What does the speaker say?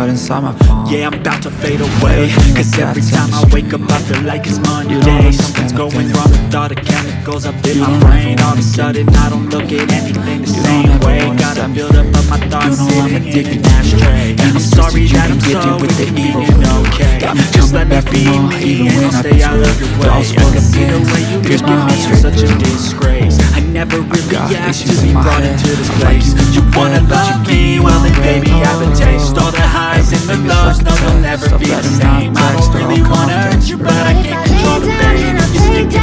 blood inside my palm. Yeah, I'm about to fade away, cause every time I wake up I feel like it's Monday. Something's going wrong with all the chemicals up in my brain. All of a sudden I don't look at anything the same way. Gotta build up of my thoughts sitting in an ashtray. I'm sorry that I'm so inconvenient, okay? Just let me be me and I'll stay out of your way. I can see the way you look at me, you're such a disgrace. I never really asked to be brought into this place. You wanna love me,